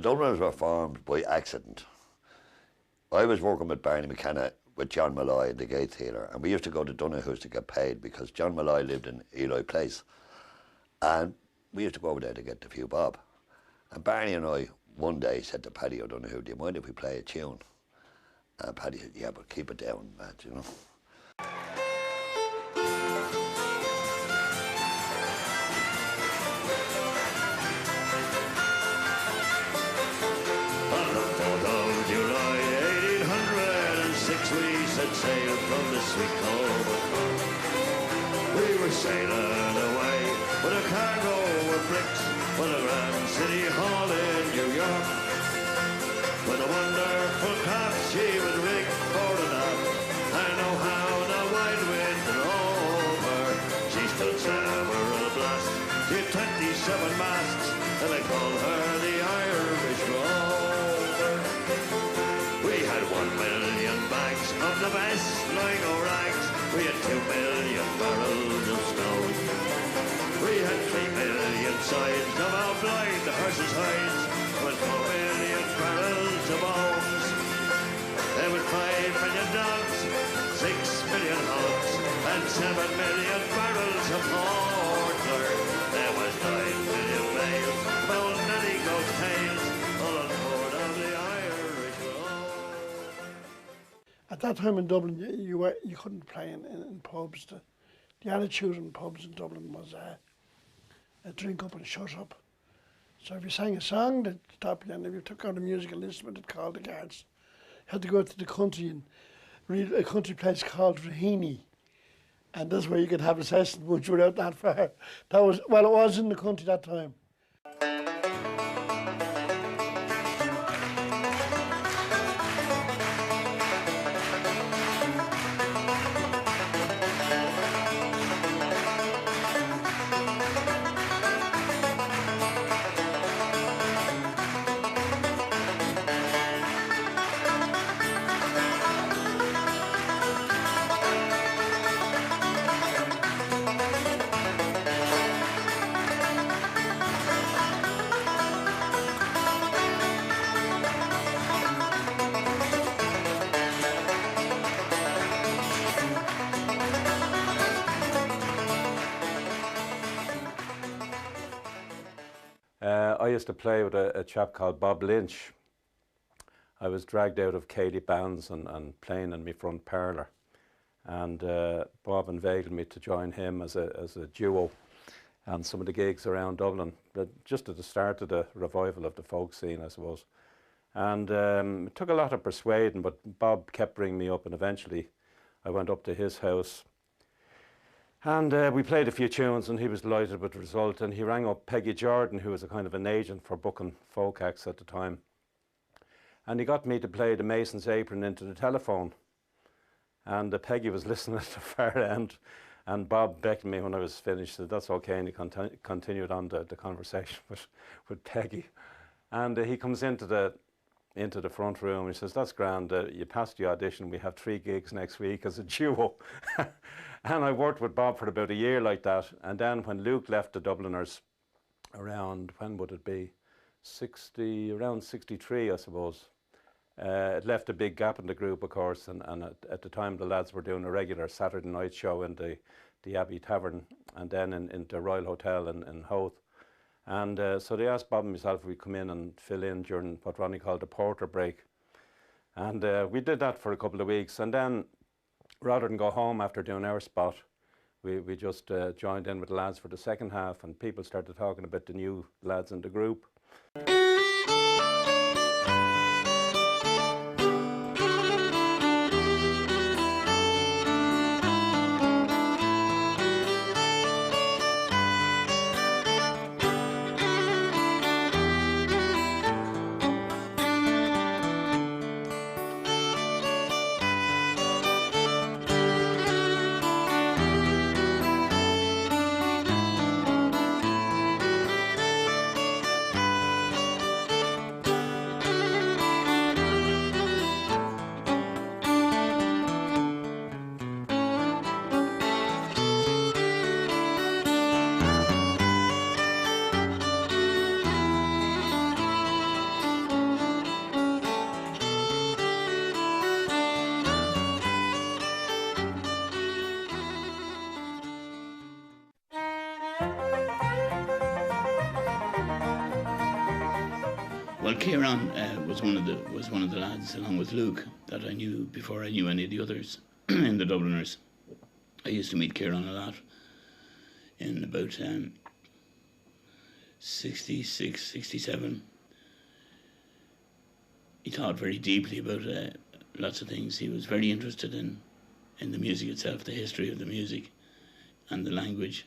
Dubliners were formed by accident. I was working with Barney McKenna with John Malloy in the Gate Theatre, and we used to go to Donoghue's to get paid because John Malloy lived in Ely Place. And we used to go over there to get the few bob. And Barney and I one day said to Paddy O'Donoghue, do you mind if we play a tune? And Paddy said, yeah, but keep it down, man, you know. We set sail from the sweet Cold. We were sailing away with a cargo of bricks for the Grand City Hall in New York. With a wonderful craft she was rigged for the nap. I know how the wide wind drove her. She stood several blasts, she had 27 masts, and they called her the Irish Rover. We had 1 million bags of the best Sligo rags. We had 2 million barrels of stone. We had 3 million sides of our blind horses' hides, with 4 million barrels of bones. There were 5 million dogs, 6 million hogs, and 7 million barrels of porter. There was 9 million bales of old Nanny Goat's tails, all on board of the Irish Road. At that time in Dublin, you couldn't play in pubs. The attitude in pubs in Dublin was a drink up and shut up. So if you sang a song, they'd stop you, and if you took out a musical instrument, they'd call the guards. You had to go to the country and read a country place called Raheny, and that's where you could have a session once you were out that far. That was, well, it was in the country that time. I used to play with a chap called Bob Lynch. I was dragged out of Cayley bands and playing in my front parlour, and Bob inveigled me to join him as a duo and some of the gigs around Dublin, but just at the start of the revival of the folk scene, I suppose. And it took a lot of persuading, but Bob kept bringing me up, and eventually I went up to his house. And we played a few tunes, and he was delighted with the result, and he rang up Peggy Jordan, who was a kind of an agent for booking folk acts at the time. And he got me to play the Mason's Apron into the telephone. And Peggy was listening at the far end, and Bob beckoned me when I was finished, said that's okay, and he continued on the conversation with Peggy. And he comes into the front room, and he says, that's grand, you passed the audition, we have 3 gigs next week as a duo. And I worked with Bob for about a year like that, and then when Luke left the Dubliners around, when would it be, around 63 I suppose, it left a big gap in the group, of course, and at the time the lads were doing a regular Saturday night show in the Abbey Tavern, and then in the Royal Hotel in Howth. And so they asked Bob and myself if we'd come in and fill in during what Ronnie called the porter break. And we did that for a couple of weeks, and then rather than go home after doing our spot, we just joined in with the lads for the second half, and people started talking about the new lads in the group. Well, Kieran was one of the lads, along with Luke, that I knew before I knew any of the others in the Dubliners. I used to meet Kieran a lot in about 66, 67. He thought very deeply about lots of things. He was very interested in the music itself, the history of the music and the language.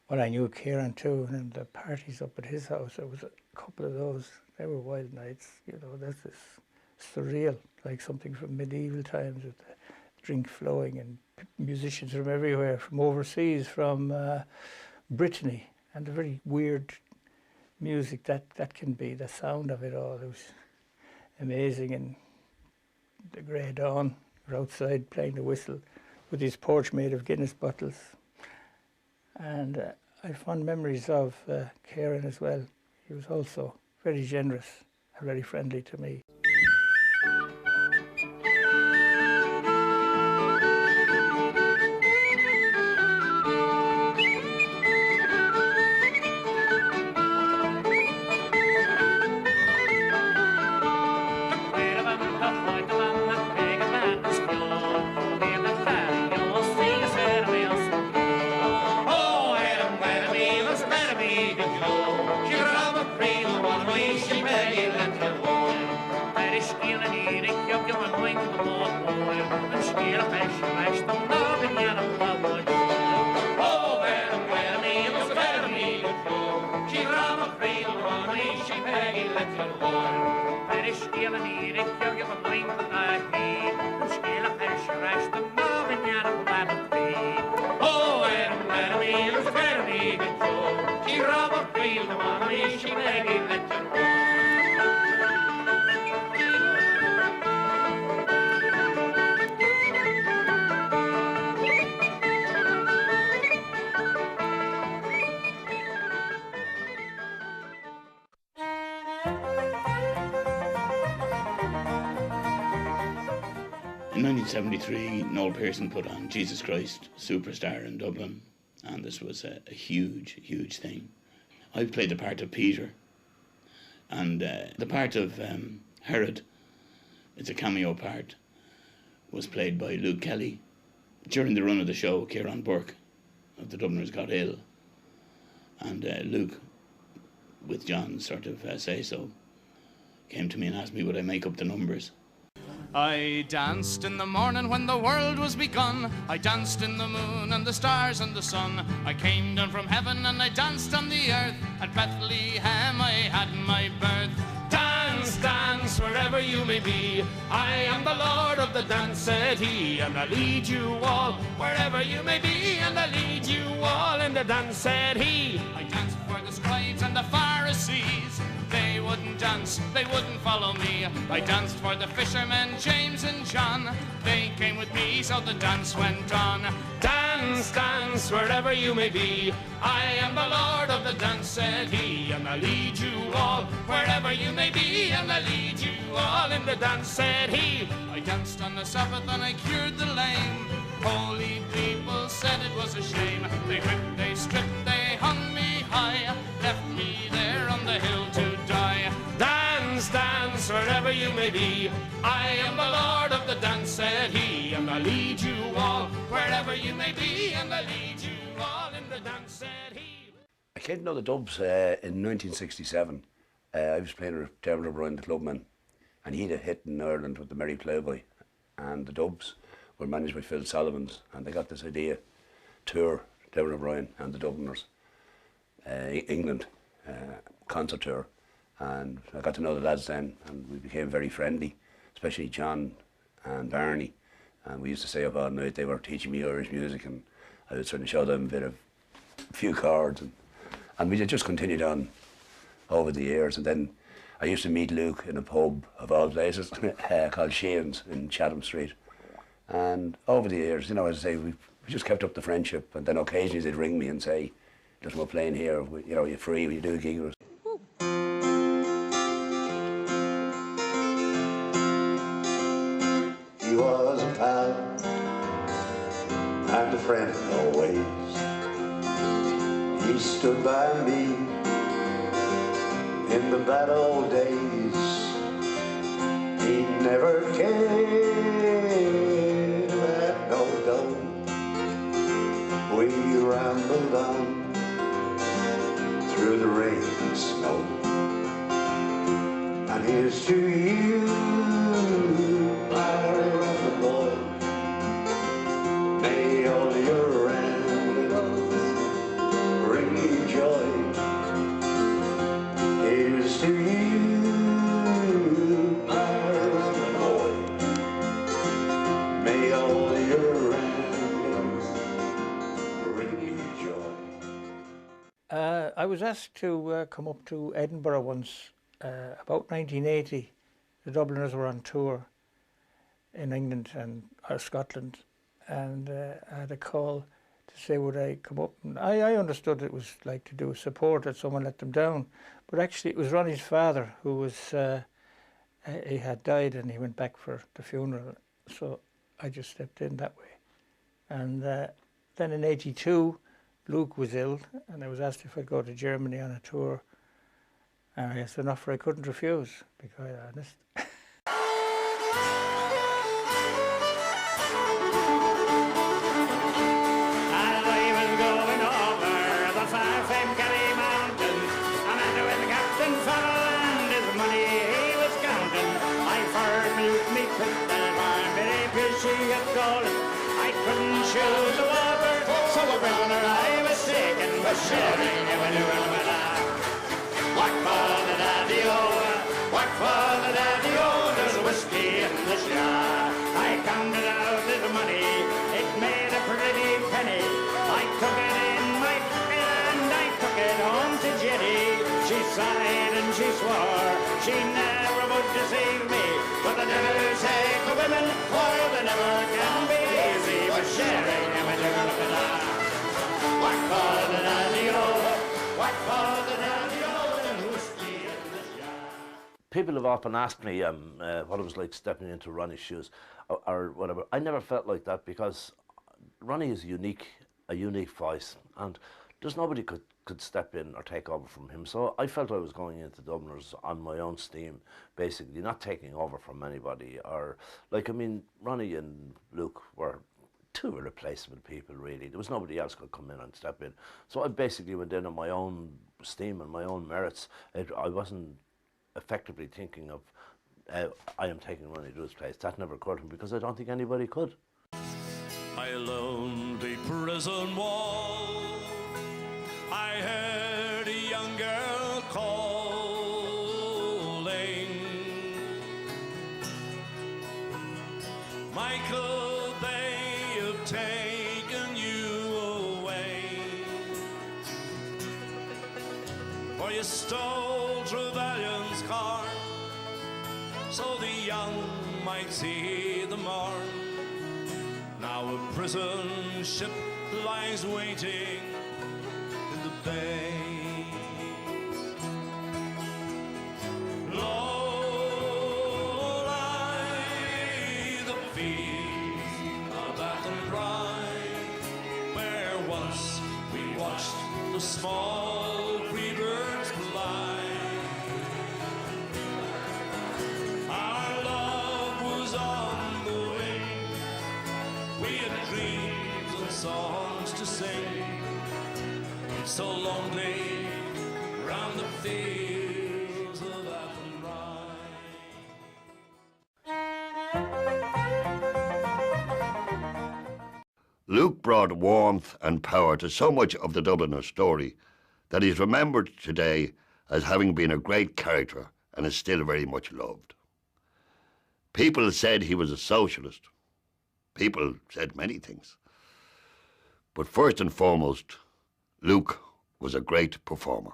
Well, I knew Kieran too, and the parties up at his house, there was a couple of those. They were wild nights, you know, that's just surreal, like something from medieval times with the drink flowing and musicians from everywhere, from overseas, from Brittany, and the very weird music that can be, the sound of it all. It was amazing. And the grey dawn, we're outside playing the whistle with his porch made of Guinness bottles. And I have fond memories of Kieran as well. He was also very generous and very friendly to me. In 1973, Noel Pearson put on Jesus Christ Superstar in Dublin, and this was a huge, huge thing. I played the part of Peter, and the part of Herod, it's a cameo part, was played by Luke Kelly. During the run of the show, Kieran Burke of the Dubliners got ill, and Luke, with John's sort of say-so, came to me and asked me would I make up the numbers. I danced in the morning when the world was begun. I danced in the moon and the stars and the sun. I came down from heaven and I danced on the earth. At Bethlehem I had my birth. Dance, dance, wherever you may be. I am the Lord of the dance, said he, and I lead you all wherever you may be, and I lead you all in the dance, said he. I danced for the scribes and the Pharisees. They wouldn't dance, they wouldn't follow me. I danced for the fishermen, James and John. They came with me, so the dance went on. Dance, dance, wherever you may be. I am the Lord of the dance, said he, and I lead you all wherever you may be, and I lead you all in the dance, said he. I danced on the Sabbath and I cured the lame. Holy people said it was a shame. They whipped, they stripped, they hung me high, left me there on the hill to die. Dance, dance, wherever you may be. I am the Lord of the dance, said he, and I lead you all wherever you may be, and I lead you all in the dance, said he. I came to know the Dubs in 1967. I was playing with Dermot O'Brien, the clubman, and he had a hit in Ireland with the Merry Ploughboy, and the Dubs were managed by Phil Sullivans, and they got this idea, tour, Dermot O'Brien and the Dubliners, England concert tour, and I got to know the lads then, and we became very friendly, especially John and Barney, and we used to stay up all night. They were teaching me Irish music, and I was trying to show them a few chords, and we just continued on over the years. And then I used to meet Luke in a pub of all places called Sheehan's in Chatham Street, and over the years, you know, as I say, we just kept up the friendship, and then occasionally they'd ring me and say, "Listen, we're playing here, you know, you're free, will you do a gig with us?" He was a pal and a friend always. He stood by me In the bad old days, he never came at no doubt. We rambled on through the rain and snow. And here's to you, my rebel boy. May all your rambles bring you joy. Here's to you, my rebel boy. May all your rambles bring you joy. I was asked to come up to Edinburgh once, about 1980. The Dubliners were on tour in England or Scotland, and I had a call to say would I come up. And I understood it was like to do support that someone let them down, but actually it was Ronnie's father who was, he had died and he went back for the funeral, so I just stepped in that way. And then in '82, Luke was ill, and I was asked if I'd go to Germany on a tour. And it's an offer I couldn't refuse, to be quite honest. As I was going over the far-famed Kerry Mountains, a man with Captain Farrell and his money he was counting. I first moved me pistol for very fishy of gold. I couldn't choose the water, so a runner I was taking was sharing when you were with us. What for the daddy-o, what for the daddy-o, there's whiskey in the jar. I counted out his money, it made a pretty penny. I took it in my pocket and I took it home to Jenny. She sighed and she swore, she never would deceive me. But the devil take the women, for they never can be easy. But sharing and when you're looking at what for the daddy-o, what for the daddy-o, there's whiskey in the jar. People have often asked me what it was like stepping into Ronnie's shoes or whatever. I never felt like that because Ronnie is a unique voice, and there's nobody could step in or take over from him. So I felt I was going into Dubliners on my own steam, basically, not taking over from anybody. Or, like, I mean, Ronnie and Luke were two irreplaceable people, really. There was nobody else could come in and step in. So I basically went in on my own steam and my own merits. I wasn't effectively thinking of, I am taking Ronnie Drew's place. That never occurred to me because I don't think anybody could. By a lonely prison wall, I heard a young girl calling. Michael, they have taken you away, for you stole Trevelyan's car, so the young might see the morn. Now a prison ship lies waiting in the bay. Low lie the field of Athenry, where once we watched the small free birds fly. Our love was on the wing, we had dreams and songs to sing. It's so lonely round the fields of Athenry. Luke brought warmth and power to so much of the Dubliner story that he's remembered today as having been a great character and is still very much loved. People said he was a socialist. People said many things. But first and foremost, Luke was a great performer.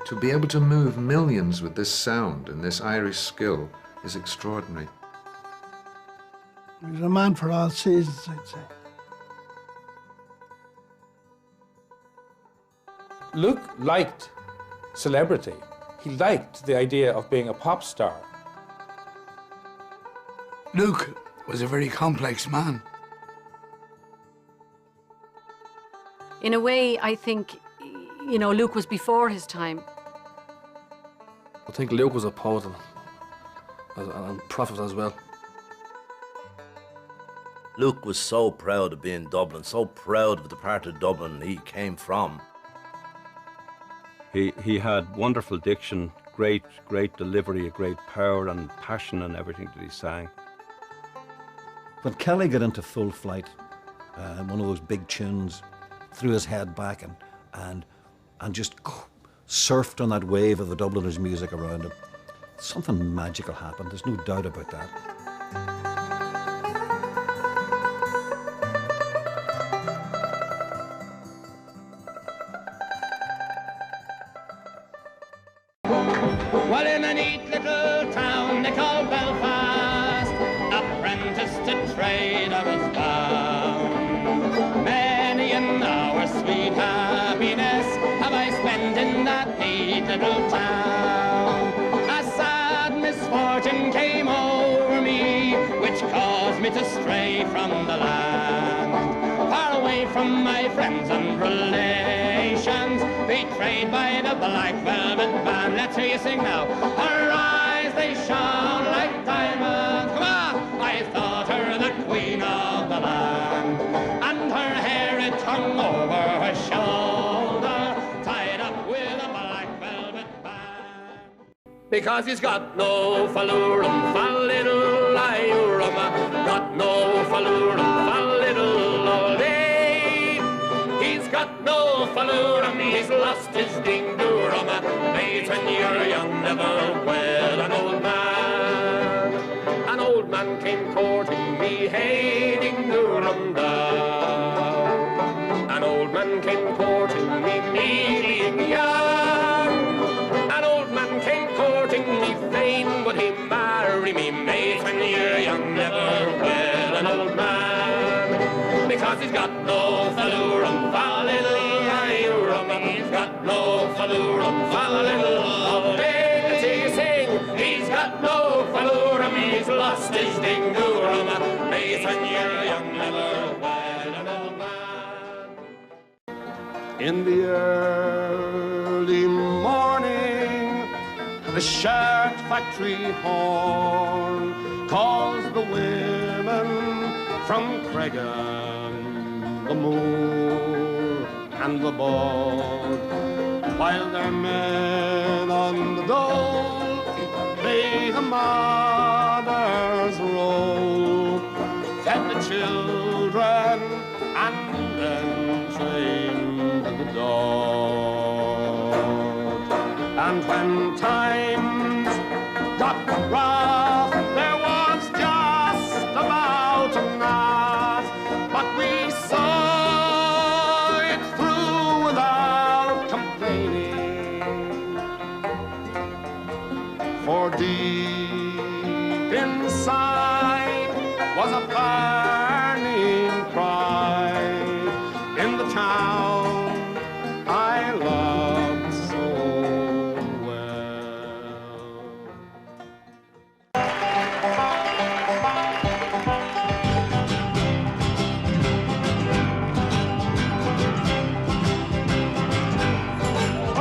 To be able to move millions with this sound and this Irish skill is extraordinary. He was a man for all seasons, I'd say. Luke liked celebrity. He liked the idea of being a pop star. Luke was a very complex man. In a way, I think you know, Luke was before his time. I think Luke was a poet and prophet as well. Luke was so proud of being Dublin, so proud of the part of Dublin he came from. He had wonderful diction, great delivery, a great power and passion in everything that he sang. When Kelly got into full flight, one of those big tunes, threw his head back and just surfed on that wave of the Dubliners' music around him, something magical happened. There's no doubt about that. Well, in a neat little town they call Belfast, apprentice to trade I was bound. Many an hour sweet happiness have I spent in that neat little town. A sad misfortune came over me, which caused me to stray from the land, far away from my friends and relations, betrayed by the black velvet band. Let's hear you sing now. Her eyes, they shone like diamonds. Come on! I thought her the queen of the land, and her hair it hung over her shoulder, tied up with a black velvet band. Because he's got no fallurum, fa little iurum, got no fallurum, fa little olay. He's got no fallurum, he's lost his ding-durum. Mate, when you're young, never wed an old man. An old man came courting me, hey, ding-durum down. An old man came courting me, being young. An old man came courting me, fain would he marry me. Mate, when you're young, never wed an old man. Because he's got no fallurum, fa little iurum. He's got no fallurum, fa little olay. Let's hear you sing. He's got no fallurum, he's lost his ding-durum. Mate, when you're young, never wed an old man. In the early morning, the shirt factory horn calls the women from Cregan, the moor and the bog, while their men on the dole play the mother's role, fed the children and then trained the dog. And when times got rough, there was just about enough, but we saw it through without complaining. For deep inside was a burning pride in the town I loved so well.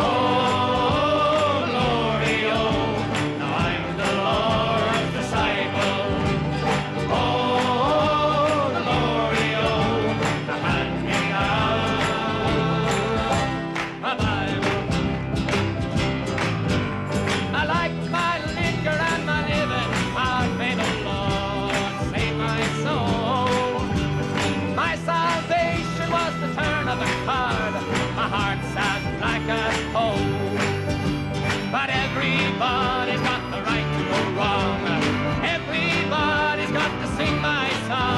Oh, glory, oh, now I'm the Lord's disciple. Oh, glory, oh, now hand me out my Bible. I like my liquor and my living, hard, may the Lord save my soul. My salvation was the turn of a card, my heart sounds like a hole. But everybody's got the right to go wrong, everybody's got to sing my song.